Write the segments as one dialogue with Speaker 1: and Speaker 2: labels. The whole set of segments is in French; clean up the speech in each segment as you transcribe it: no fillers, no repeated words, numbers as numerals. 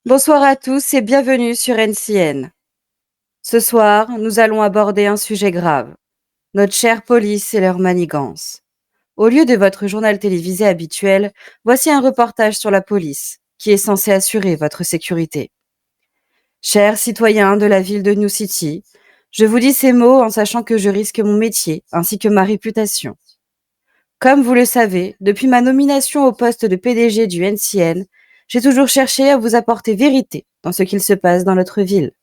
Speaker 1: Bonsoir à tous et bienvenue sur NCN. Ce soir, nous allons aborder un sujet grave, notre chère police et leur manigance. Au lieu de votre journal télévisé habituel, voici un reportage sur la police, qui est censé assurer votre sécurité. Chers citoyens de la ville de New City, je vous dis ces mots en sachant que je risque mon métier ainsi que ma réputation. Comme vous le savez, depuis ma nomination au poste de PDG du NCN, j'ai toujours cherché à vous apporter vérité dans ce qu'il se passe dans notre ville.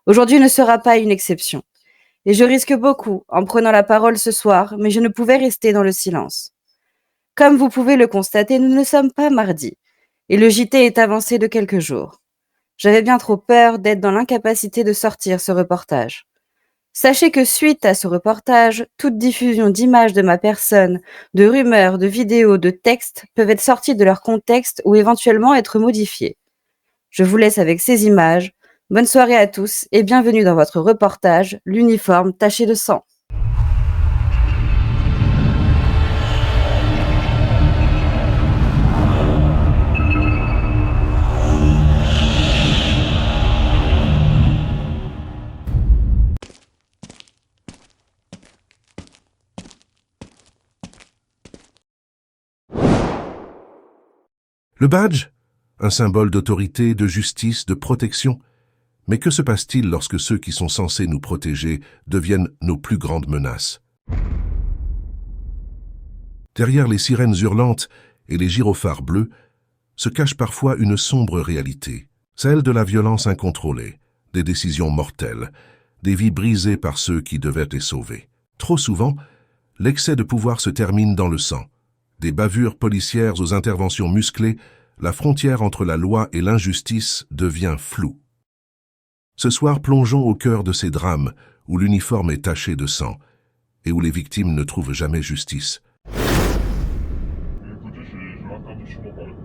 Speaker 1: Aujourd'hui ne sera pas une exception. Et je risque beaucoup en prenant la parole ce soir, mais je ne pouvais rester dans le silence. Comme vous pouvez le constater, nous ne sommes pas mardi, et le JT est avancé de quelques jours. J'avais bien trop peur d'être dans l'incapacité de sortir ce reportage. Sachez que suite à ce reportage, toute diffusion d'images de ma personne, de rumeurs, de vidéos, de textes peuvent être sorties de leur contexte ou éventuellement être modifiées. Je vous laisse avec ces images. Bonne soirée à tous et bienvenue dans votre reportage, l'uniforme taché de sang.
Speaker 2: Le badge? Un symbole d'autorité, de justice, de protection. Mais que se passe-t-il lorsque ceux qui sont censés nous protéger deviennent nos plus grandes menaces? Derrière les sirènes hurlantes et les gyrophares bleus se cache parfois une sombre réalité, celle de la violence incontrôlée, des décisions mortelles, des vies brisées par ceux qui devaient les sauver. Trop souvent, l'excès de pouvoir se termine dans le sang. Des bavures policières aux interventions musclées, la frontière entre la loi et l'injustice devient floue. Ce soir, plongeons au cœur de ces drames où l'uniforme est taché de sang et où les victimes ne trouvent jamais justice.
Speaker 3: Écoutez, j'ai l'interdiction d'en parler.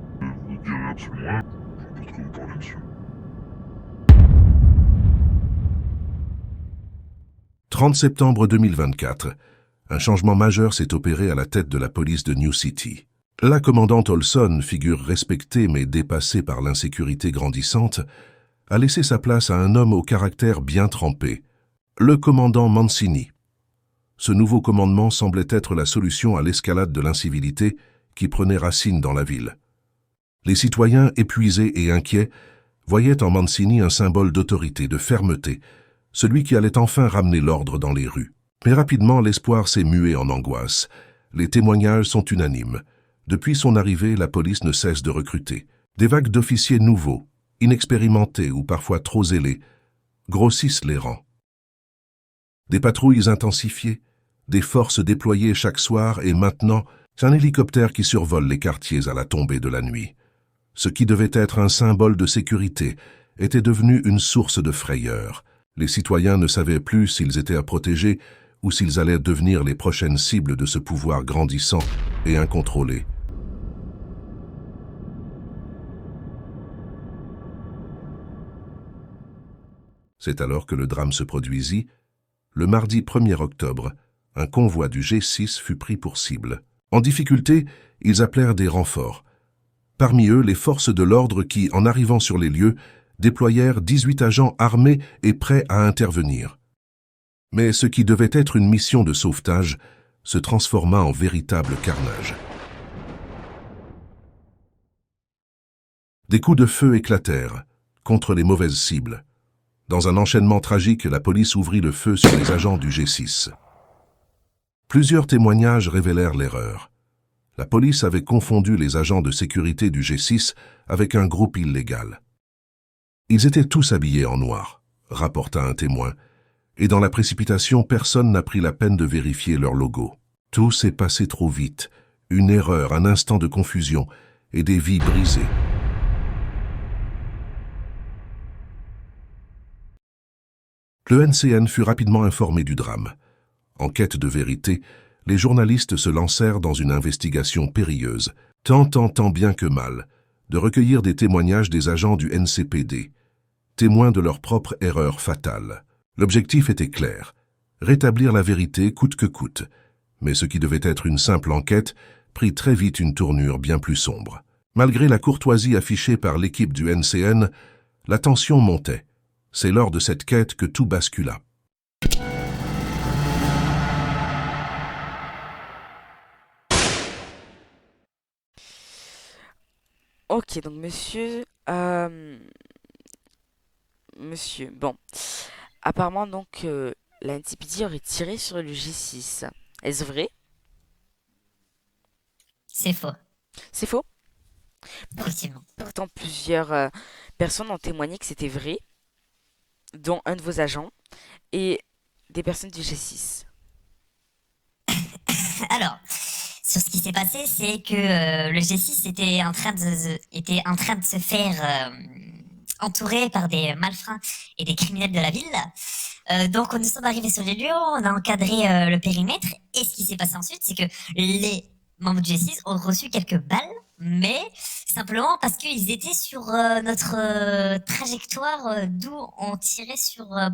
Speaker 3: Vous ne direz absolument rien. Je doute que vous parlez, monsieur.
Speaker 2: 30 septembre 2024. Un changement majeur s'est opéré à la tête de la police de New City. La commandante Olson, figure respectée mais dépassée par l'insécurité grandissante, a laissé sa place à un homme au caractère bien trempé, le commandant Mancini. Ce nouveau commandement semblait être la solution à l'escalade de l'incivilité qui prenait racine dans la ville. Les citoyens, épuisés et inquiets, voyaient en Mancini un symbole d'autorité, de fermeté, celui qui allait enfin ramener l'ordre dans les rues. Mais rapidement, l'espoir s'est mué en angoisse. Les témoignages sont unanimes. Depuis son arrivée, la police ne cesse de recruter. Des vagues d'officiers nouveaux, inexpérimentés ou parfois trop zélés, grossissent les rangs. Des patrouilles intensifiées, des forces déployées chaque soir et maintenant, un hélicoptère qui survole les quartiers à la tombée de la nuit. Ce qui devait être un symbole de sécurité était devenu une source de frayeur. Les citoyens ne savaient plus s'ils étaient à protéger ou s'ils allaient devenir les prochaines cibles de ce pouvoir grandissant et incontrôlé. C'est alors que le drame se produisit. Le mardi 1er octobre, un convoi du G6 fut pris pour cible. En difficulté, ils appelèrent des renforts. Parmi eux, les forces de l'ordre qui, en arrivant sur les lieux, déployèrent 18 agents armés et prêts à intervenir. Mais ce qui devait être une mission de sauvetage se transforma en véritable carnage. Des coups de feu éclatèrent contre les mauvaises cibles. Dans un enchaînement tragique, la police ouvrit le feu sur les agents du G6. Plusieurs témoignages révélèrent l'erreur. La police avait confondu les agents de sécurité du G6 avec un groupe illégal. Ils étaient tous habillés en noir, rapporta un témoin, et dans la précipitation, personne n'a pris la peine de vérifier leur logo. Tout s'est passé trop vite, une erreur, un instant de confusion, et des vies brisées. Le NCN fut rapidement informé du drame. En quête de vérité, les journalistes se lancèrent dans une investigation périlleuse, tant bien que mal, de recueillir des témoignages des agents du NCPD, témoins de leur propre erreur fatale. L'objectif était clair, rétablir la vérité coûte que coûte, mais ce qui devait être une simple enquête prit très vite une tournure bien plus sombre. Malgré la courtoisie affichée par l'équipe du NCN, la tension montait. C'est lors de cette quête que tout bascula.
Speaker 4: Ok, donc monsieur... monsieur, bon. Apparemment, donc, la NCPD aurait tiré sur le G6. Est-ce vrai?
Speaker 5: C'est faux,
Speaker 4: C'est faux?
Speaker 5: effectivement.
Speaker 4: Pourtant, plusieurs personnes ont témoigné que c'était vrai, dont un de vos agents et des personnes du G6.
Speaker 5: Alors, sur ce qui s'est passé, c'est que le G6 était en train de se faire entourer par des malfrats et des criminels de la ville. Donc, nous sommes arrivés sur les lieux, on a encadré le périmètre, et ce qui s'est passé ensuite, c'est que les membres du G6 ont reçu quelques balles, mais simplement parce qu'ils étaient sur notre trajectoire d'où on tirait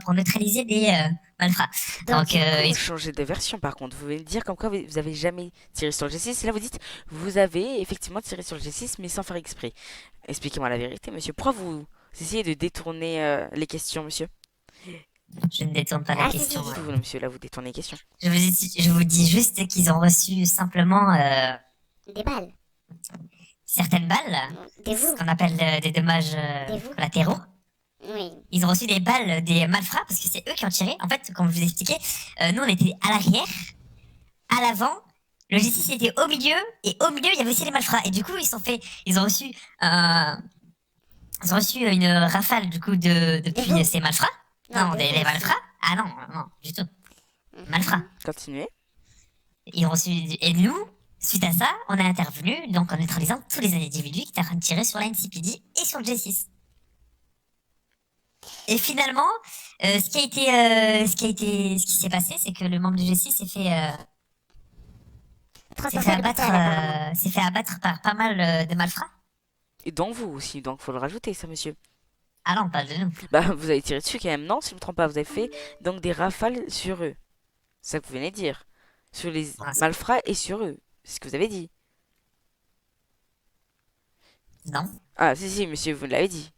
Speaker 5: pour neutraliser des malfrats. Donc,
Speaker 4: Vous changez de version par contre. Vous voulez dire comme quoi vous avez jamais tiré sur le G6. Et là, vous dites vous avez effectivement tiré sur le G6, mais sans faire exprès. Expliquez-moi la vérité, monsieur. Pourquoi vous essayez de détourner les questions, monsieur?
Speaker 5: je ne détourne pas la
Speaker 4: Si,
Speaker 5: question.
Speaker 4: si, vous, monsieur, là, vous détournez les questions.
Speaker 5: Je vous dis juste qu'ils ont reçu simplement
Speaker 6: Des balles.
Speaker 5: certaines balles,
Speaker 6: Des
Speaker 5: ce
Speaker 6: vous.
Speaker 5: qu'on appelle des dommages
Speaker 6: Des vous.
Speaker 5: collatéraux.
Speaker 6: Oui.
Speaker 5: Ils ont reçu des balles des malfrats parce que c'est eux qui ont tiré. En fait, comme je vous expliquais, nous on était à l'arrière, à l'avant. Le G6 était au milieu, et au milieu il y avait aussi les malfrats. Et du coup ils ont reçu une rafale du coup depuis
Speaker 6: vous.
Speaker 5: ces malfrats.
Speaker 6: Non,
Speaker 5: Non,
Speaker 6: des
Speaker 5: les
Speaker 6: vous.
Speaker 5: malfrats. Ah non, non, du tout. Malfrats.
Speaker 4: Continuez.
Speaker 5: Ils ont reçu, et nous, suite à ça, on a intervenu, donc en neutralisant tous les individus qui étaient en train de tirer sur la NCPD et sur le G6. Et finalement, ce qui s'est passé, c'est que le membre du G6 s'est fait abattre par pas mal de malfrats.
Speaker 4: Et donc vous aussi, donc faut le rajouter, ça, monsieur.
Speaker 5: Ah non, pas de nous.
Speaker 4: Bah, vous avez tiré dessus quand même, non? Si je me trompe pas, vous avez fait donc des rafales sur eux. C'est ça que vous venez de dire. Sur les
Speaker 5: Ah, c'est-
Speaker 4: malfrats et sur eux. C'est ce que vous avez dit.
Speaker 5: Non.
Speaker 4: Ah, si, monsieur, vous l'avez dit.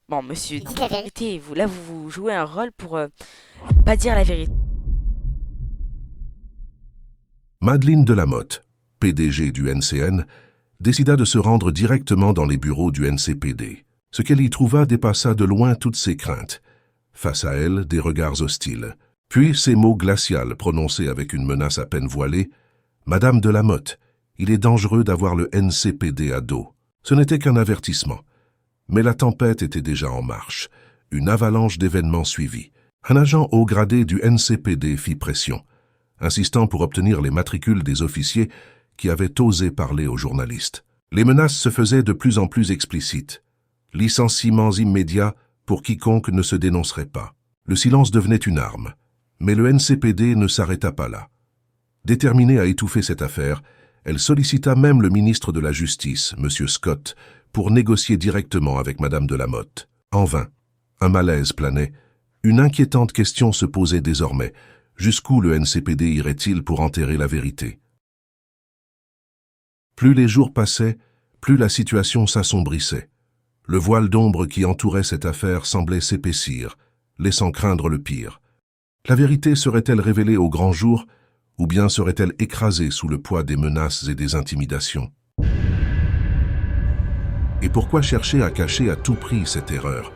Speaker 4: Bon, monsieur,
Speaker 6: Dites
Speaker 4: dites
Speaker 6: la
Speaker 4: la vérité. Vous jouez un rôle pour pas dire la vérité.
Speaker 2: Madeleine Delamotte, PDG du NCN, décida de se rendre directement dans les bureaux du NCPD. Ce qu'elle y trouva dépassa de loin toutes ses craintes. Face à elle, des regards hostiles. Puis ces mots glacials prononcés avec une menace à peine voilée. « Madame Delamotte, il est dangereux d'avoir le NCPD à dos. » Ce n'était qu'un avertissement. Mais la tempête était déjà en marche. Une avalanche d'événements suivit. Un agent haut gradé du NCPD fit pression, insistant pour obtenir les matricules des officiers qui avaient osé parler aux journalistes. Les menaces se faisaient de plus en plus explicites. Licenciements immédiats pour quiconque ne se dénoncerait pas. Le silence devenait une arme. Mais le NCPD ne s'arrêta pas là. Déterminée à étouffer cette affaire, elle sollicita même le ministre de la Justice, M. Scott, pour négocier directement avec Mme Delamotte. En vain. Un malaise planait. Une inquiétante question se posait désormais. Jusqu'où le NCPD irait-il pour enterrer la vérité? Plus les jours passaient, plus la situation s'assombrissait. Le voile d'ombre qui entourait cette affaire semblait s'épaissir, laissant craindre le pire. La vérité serait-elle révélée au grand jour, ou bien serait-elle écrasée sous le poids des menaces et des intimidations? Et pourquoi chercher à cacher à tout prix cette erreur?